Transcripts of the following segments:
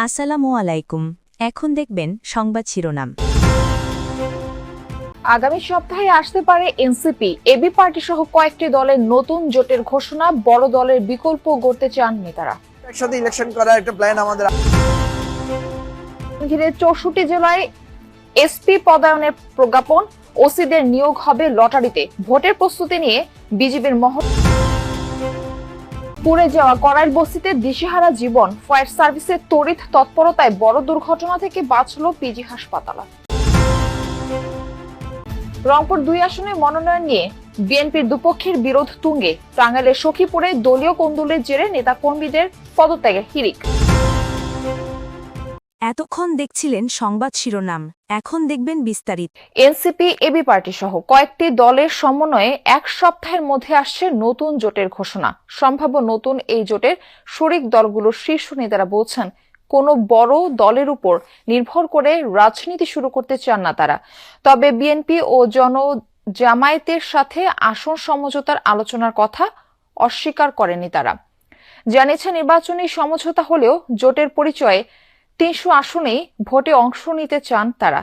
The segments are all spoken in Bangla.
আসসালামু আলাইকুম। এখন দেখবেন সংবাদ শিরোনাম। আগামী সপ্তাহে আসতে পারে এনসিপি, এবি পার্টি সহ কয়েকটি দলের নতুন জোটের ঘোষণা। বড় দলের বিকল্প গড়তে চান নেতারা। একসাথে ইলেকশন করার একটা প্ল্যান আমাদের। ঘিরে 64 জেলায় এসপি পদায়নের প্রজ্ঞাপন, ওসিদের নিয়োগ হবে লটারিতে। ভোটের প্রস্তুতি নিয়ে বিজিবির মহল। পুড়ে যাওয়া কড়াইল বস্তিতে দিশেহারা জীবন, ফায়ার সার্ভিসের তড়িৎ তৎপরতায় বড় দুর্ঘটনা থেকে বাঁচল পিজি হাসপাতাল। রংপুর 2 আসনে মনোনয়ন নিয়ে বিএনপির দুপক্ষের বিরোধ তুঙ্গে। টাঙ্গাইলের সখীপুরে দলীয় কোন্দলের জেরে নেতাকর্মীদের পদত্যাগের হিড়িক। এতক্ষণ দেখছিলেন সংবাদ শিরোনাম, এখন দেখবেন বিস্তারিত। এনসিপি, এবি পার্টি সহ কয়েকটি দলের সমন্বয়ে এক সপ্তাহের মধ্যে আসছে নতুন জোটের ঘোষণা। সম্ভাব্য নতুন এই জোটের শরিক দলগুলোর শীর্ষ নেতারা বলছেন, কোনো বড় দলের উপর নির্ভর করে রাজনীতি শুরু করতে চান না তারা। তবে বিএনপি ও জামায়াতের সাথে আসন সমঝোতার আলোচনার কথা অস্বীকার করেনি তারা। জানিয়েছে নির্বাচনী সমঝোতা হলেও জোটের পরিচয়ে 300 আসনেই ভোটে অংশ নিতে চান তারা।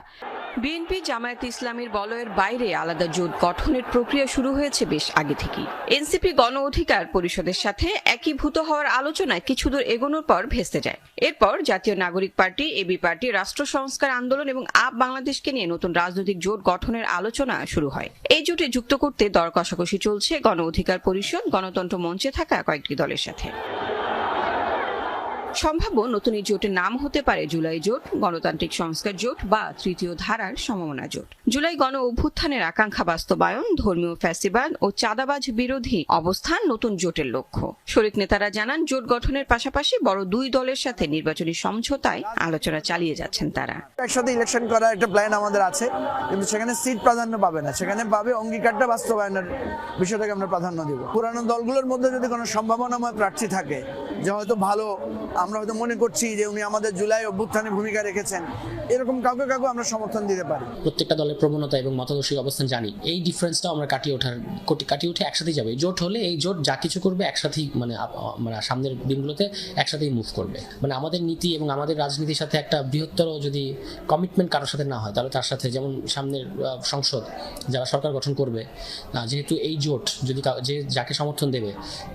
বিএনপি জামায়াতে ইসলামীর বলয়ের বাইরে আলাদা জোট গঠনের প্রক্রিয়া শুরু হয়েছে বেশ আগে থেকেই। এনসিপি গণ অধিকার পরিষদের সাথে একীভূত হওয়ার আলোচনায় কিছুদূর এগোনোর পর ভেস্তে যায়। এরপর জাতীয় নাগরিক পার্টি, এবি পার্টি, রাষ্ট্র সংস্কার আন্দোলন এবং আপ বাংলাদেশকে নিয়ে নতুন রাজনৈতিক জোট গঠনের আলোচনা শুরু হয়। এই জোটে যুক্ত করতে দর কষাকষি চলছে গণ অধিকার পরিষদ, গণতন্ত্র মঞ্চে থাকা কয়েকটি দলের সাথে। সম্ভাব্য নতুন এই জোটের নাম হতে পারে জুলাই জোট, গণতান্ত্রিক সংস্কার জোট বা তৃতীয় ধারার সমমনা জোট। জুলাই গণ অভ্যুত্থানের আকাঙ্ক্ষা বাস্তবায়ন, ধর্মীয় ফ্যাসিবাদ ও চাঁদাবাজ বিরোধী অবস্থান নতুন জোটের লক্ষ্য। শরিক নেতারা জানান, জোট গঠনের পাশাপাশি বড় দুই দলের সাথে নির্বাচনী সমঝোতায় আলোচনা চালিয়ে যাচ্ছেন তারা। একসাথে ইলেকশন করার একটা প্ল্যান আমাদের আছে, কিন্তু সেখানে সিট প্রাধান্য পাবে না, সেখানে পাবে অঙ্গীকারটা বাস্তবায়নের বিষয়টাকে আমরা প্রাধান্য দিব। পুরানো দলগুলোর মধ্যে যদি কোনো সম্ভাবনাময় প্রার্থী থাকে যে হয়তো ভালো, আমরা হয়তো মনে করছি যে উনি আমাদের জুলাই অভ্যুত্থানে ভূমিকা রেখেছেন, এরকম কাউকে আমরা সমর্থন দিতে পারি। প্রত্যেকটা দলের প্রবণতা এবং মতাদর্শিক অবস্থান জানি, এই ডিফারেন্সটাও আমরা কাটিয়ে উঠে একসাথেই যাবে। জোট হলে এই জোট যা কিছু করবে একসাথেই, মানে সামনের দিনগুলোতে একসাথেই মুভ করবে। মানে আমাদের নীতি এবং আমাদের রাজনীতির সাথে একটা বৃহত্তর যদি কমিটমেন্ট কারোর সাথে না হয়, তাহলে তার সাথে, যেমন সামনের সংসদ যারা সরকার গঠন করবে, যেহেতু এই জোট যদি যাকে সমর্থন দেবে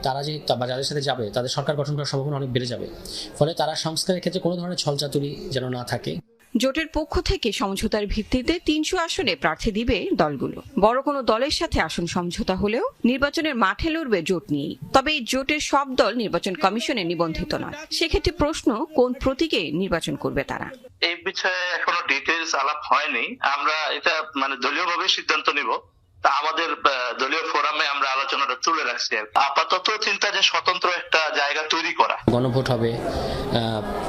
তারা বা যাদের সাথে যাবে তাদের সরকার গঠন করার সম্ভাবনা অনেক বেড়ে যাবে। ফলে তারা সংস্কারের ক্ষেত্রে কোনো ধরনের ছলচাতুরি যেন না থাকে। জোটের পক্ষ থেকে সমঝোতার ভিত্তিতে 300 আসনে প্রার্থী দিবে দলগুলো। বড় কোনো দলের সাথে আসন সমঝোতা হলেও নির্বাচনের মাঠে লড়বে জোট নিয়েই। তবে এই জোটের সব দল নির্বাচন কমিশনে নিবন্ধিত নয়। সেক্ষেত্রে প্রশ্ন, কোন প্রতীকে নির্বাচন করবে তারা? এই বিষয়ে এখনো ডিটেইলস আলাপ হয়নি। আমরা এটা দলীয়ভাবে সিদ্ধান্ত নিব। আমাদের দলীয় ফোরামে আমরা আলোচনাটা তুলে রাখছি। আপাতত চিন্তা যে স্বতন্ত্র একটা জায়গা তৈরি করা। গণভোট হবে,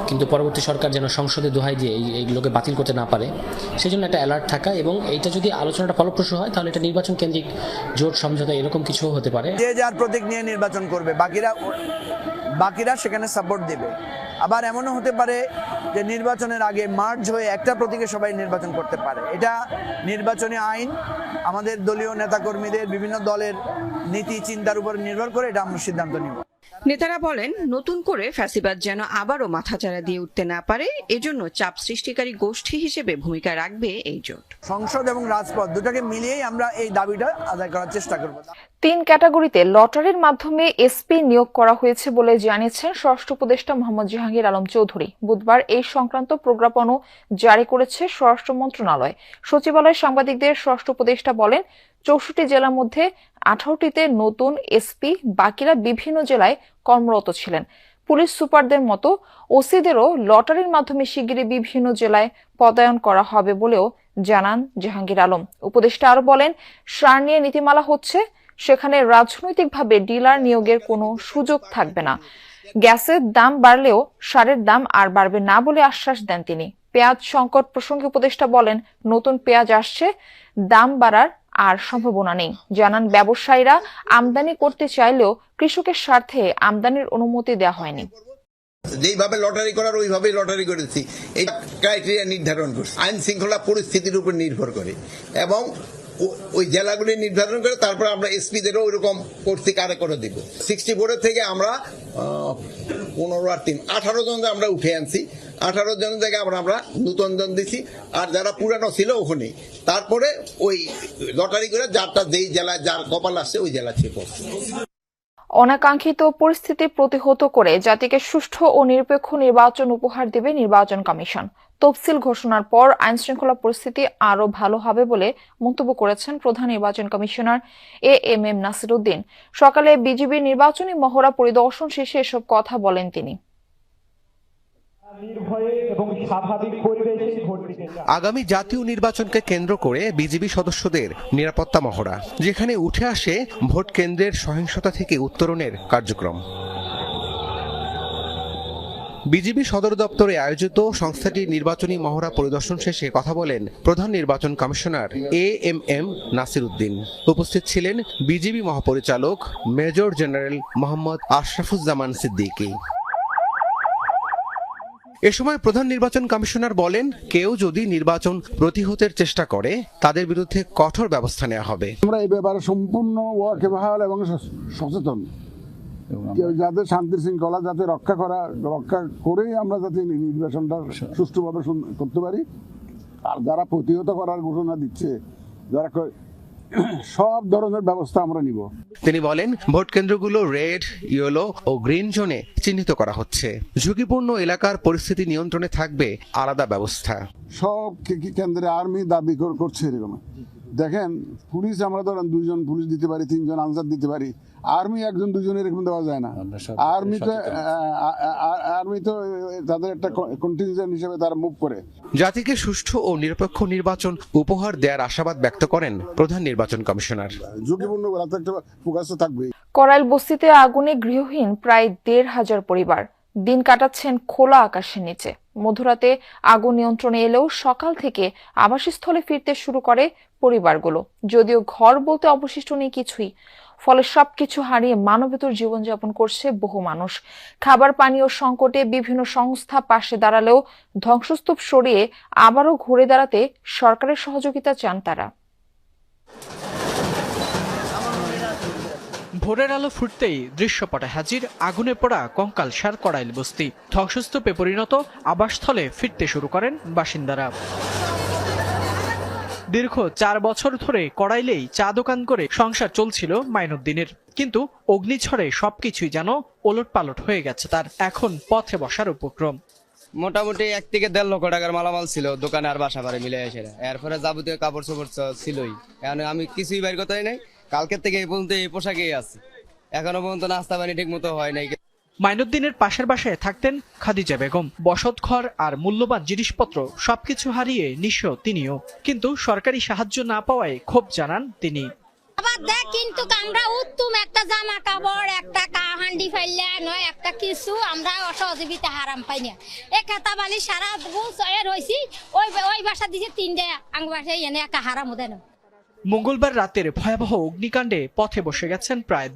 কিন্তু পরবর্তী সরকার যেন সংসদে দোহাই দিয়ে এইগুলোকে বাতিল করতে না পারে, সেই জন্য একটা অ্যালার্ট থাকা, এবং এইটা যদি আলোচনাটা ফলপ্রসূ হয় তাহলে এটা নির্বাচন কেন্দ্রিক জোট সমঝোতা এরকম কিছু হতে পারে। যে যার প্রতীক নিয়ে নির্বাচন করবে, বাকিরা সেখানে সাপোর্ট দেবে। আবার এমনও হতে পারে যে নির্বাচনের আগে মার্চ হয়ে একটা প্রতীকে সবাই নির্বাচন করতে পারে। এটা নির্বাচনী আইন, আমাদের দলীয় নেতাকর্মীদের বিভিন্ন দলের নীতি চিন্তার উপর নির্ভর করে এটা আমরা সিদ্ধান্ত নিব। নেতারা বলেন, নতুন করে ফ্যাসিবাদ যেন আবারও মাথাচাড়া দিয়ে উঠতে না পারে, এজন্য চাপ সৃষ্টিকারী গোষ্ঠী হিসেবে ভূমিকা রাখবে এই জোট। সংসদ এবং রাজপথ দুটাকে মিলিয়েই আমরা এই দাবিটা আদায় করার চেষ্টা করব। 3 ক্যাটাগরিতে লটারির মাধ্যমে এসপি নিয়োগ করা হয়েছে বলে জানিয়েছেন স্বরাষ্ট্র উপদেষ্টা মোহাম্মদ জাহাঙ্গীর আলম চৌধুরী। বুধবার এই সংক্রান্ত প্রজ্ঞাপনও জারি করেছে স্বরাষ্ট্র মন্ত্রণালয়। সচিবালয়ে সাংবাদিকদের স্বরাষ্ট্র উপদেষ্টা বলেন, 64 জেলার মধ্যে 18টিতে নতুন এসপি, বাকিরা বিভিন্ন জেলায় কর্মরত ছিলেন। পুলিশ সুপারদের মতো ওসিদেরও লটারির মাধ্যমে শিগগিরই বিভিন্ন জেলায় পদায়ন করা হবে বলেও জানান জাহাঙ্গীর আলম। উপদেষ্টা আরো বলেন, সার নিয়ে নীতিমালা হচ্ছে, সেখানে রাজনৈতিকভাবে ডিলার নিয়োগের কোনো সুযোগ থাকবে না। গ্যাসের দাম বাড়লেও সারের দাম আর বাড়বে না বলে আশ্বাস দেন তিনি। পেঁয়াজ সংকট প্রসঙ্গে উপদেষ্টা বলেন, নতুন পেঁয়াজ আসছে, দাম বাড়ার আর সম্ভাবনা নেই। জানান, ব্যবসায়ীরা আমদানি করতে চাইলেও কৃষকের স্বার্থে আমদানির অনুমতি দেওয়া হয়নি। যেইভাবে লটারি করার ওইভাবেই লটারি করেছি, এই ক্রাইটেরিয়া নির্ধারণ করছি, আইন শৃঙ্খলা পরিস্থিতির উপর নির্ভর করে, এবং ওই জেলাগুলি নির্ধারণ করে তারপর আমরা এসপিদেরও ওইরকম কর্তৃক করে দিব। 64 থেকে আমরা 15 আর 3 18 জন আমরা উঠে আনছি। 18 জন থেকে আমরা নতুন জন দিছি, আর যারা পুরানো ছিল ওখানে তারপরে ওই লটারি করে যারটা যেই জেলায় যার কপাল আসছে ওই জেলা সে করছে। অনাকাঙ্ক্ষিত পরিস্থিতি প্রতিহত করে জাতিকে সুষ্ঠু ও নিরপেক্ষ নির্বাচন উপহার দেবে নির্বাচন কমিশন। তফসিল ঘোষণার পর আইনশৃঙ্খলা পরিস্থিতি আরও ভালো হবে বলে মন্তব্য করেছেন প্রধান নির্বাচন কমিশনার এএমএম নাসির উদ্দিন। সকালে বিজিবির নির্বাচনী মহড়া পরিদর্শন শেষে এসব কথা বলেন তিনি। আগামী জাতীয় নির্বাচনকে কেন্দ্র করে বিজিবি সদস্যদের নিরাপত্তা মহড়া, যেখানে উঠে আসে ভোট কেন্দ্রের সহিংসতা থেকে উত্তরণের কার্যক্রম। বিজিবি সদর দপ্তরে আয়োজিত সংস্থাটির নির্বাচনী মহড়া পরিদর্শন শেষে কথা বলেন প্রধান নির্বাচন কমিশনার এএমএম নাসির উদ্দিন। উপস্থিত ছিলেন বিজিবি মহাপরিচালক মেজর জেনারেল মোহাম্মদ আশরাফুজ্জামান সিদ্দিকী। এ সময় প্রধান নির্বাচন কমিশনার বলেন, কেউ যদি নির্বাচন প্রতিহতের চেষ্টা করে তাদের বিরুদ্ধে কঠোর ব্যবস্থা নেওয়া হবে। আমরা এই ব্যাপারে সম্পূর্ণ ওয়াকিবহাল এবং সচেতন, যাতে শান্তি শৃঙ্খলা যাতে রক্ষা করেই আমরা যাতে নির্বাচনটা সুষ্ঠুভাবে করতে পারি। আর যারা প্রতিহত করার ঘোষণা দিচ্ছে, যারা সব ধরনের ব্যবস্থা আমরা নিব। তিনি বলেন, ভোট কেন্দ্রগুলো রেড, ইয়েলো ও গ্রিন জোনে চিহ্নিত করা হচ্ছে। ঝুঁকিপূর্ণ এলাকার পরিস্থিতি নিয়ন্ত্রণে থাকবে আলাদা ব্যবস্থা। সব কেন্দ্রে আর্মি দাবি করছে এরকম। দেখেন, পুলিশ আমরা ধরেন 2 জন পুলিশ দিতে পারি, 3 জন আনসার দিতে পারি। আর্মি 1 জন 2 জন এরকম দেওয়া যায় না। আর্মি তো তাদের একটা কন্টিনজেন্ট হিসেবে তারা মুভ করে। জাতিকে সুষ্ঠু ও নিরপেক্ষ নির্বাচন উপহার দেওয়ার আশাবাদ ব্যক্ত করেন প্রধান নির্বাচন কমিশনার। ঝুঁকিপূর্ণ একটা ফোকাস থাকবে। করাইল বস্তিতে আগুনে গৃহহীন প্রায় 1,500 পরিবার দিন কাটাচ্ছেন খোলা আকাশের নিচে। মধ্যরাতে আগুন নিয়ন্ত্রণে এলেও সকাল থেকে আবাসস্থলে ফিরতে শুরু করে পরিবারগুলো। যদিও ঘর বলতে অবশিষ্ট নেই কিছুই, ফলে সবকিছু হারিয়ে মানবেতর জীবনযাপন করছে বহু মানুষ। খাবার পানীয় সংকটে বিভিন্ন সংস্থা পাশে দাঁড়ালেও ধ্বংসস্তূপ সরিয়ে আবারও ঘুরে দাঁড়াতে সরকারের সহযোগিতা চান তারা। ভোরের আলো ফুটতেই দৃশ্যপটে হাজির আগুনে পোড়া কঙ্কালসার করাইল বস্তি। ধ্বংসস্তূপে পরিণত আবাসস্থলে ফিরতে শুরু করেন বাসিন্দারা। দীর্ঘ 4 বছর ধরে করাইলেই চা দোকান করে সংসার চলছিল মাইনুদ্দিনের, কিন্তু অগ্নিঝড়ে সবকিছুই যেন ওলটপালট হয়ে গেছে তার। এখন পথে বসার উপক্রম। মোটামুটি 1 থেকে 1.5 লক্ষ টাকার মালামাল ছিল দোকানে আর বাসা বাড়ি মিলে এসে। এরপরে যাবতীয় কাপড় চোপড় ছিলই, এখন আমি কিছুই বাইর করতেই নাই। কালকের থেকে এই পর্যন্ত এই পোশাকেই আছি, এখনো পর্যন্ত নাস্তা পানি ঠিক মতো হয় নাই। মাইনুদ্দিনের পাশের বাসায় থাকতেন খাদিজা বেগম। বসত ঘর আর মূল্যবান জিনিসপত্র সবকিছু হারিয়ে নিঃস্ব তিনিও। কিন্তু সরকারি সাহায্য না পাওয়ায় ক্ষোভ জানান তিনি। কিন্তু আমরা উত্তম একটা জামা কাপড়, একটা হান্ডি ফাইলা নয় একটা কিছু আমরা অসহযোগিতা হারাম পাই না। একটা বালি সারা রয়েছি, ওই বাসা দিছে 3টা আং বাসায় এনে একটা হারাম দেন। মঙ্গলবার রাতের ভয়াবহ অগ্নিকাণ্ডে পথে বসে গেছেন প্রায়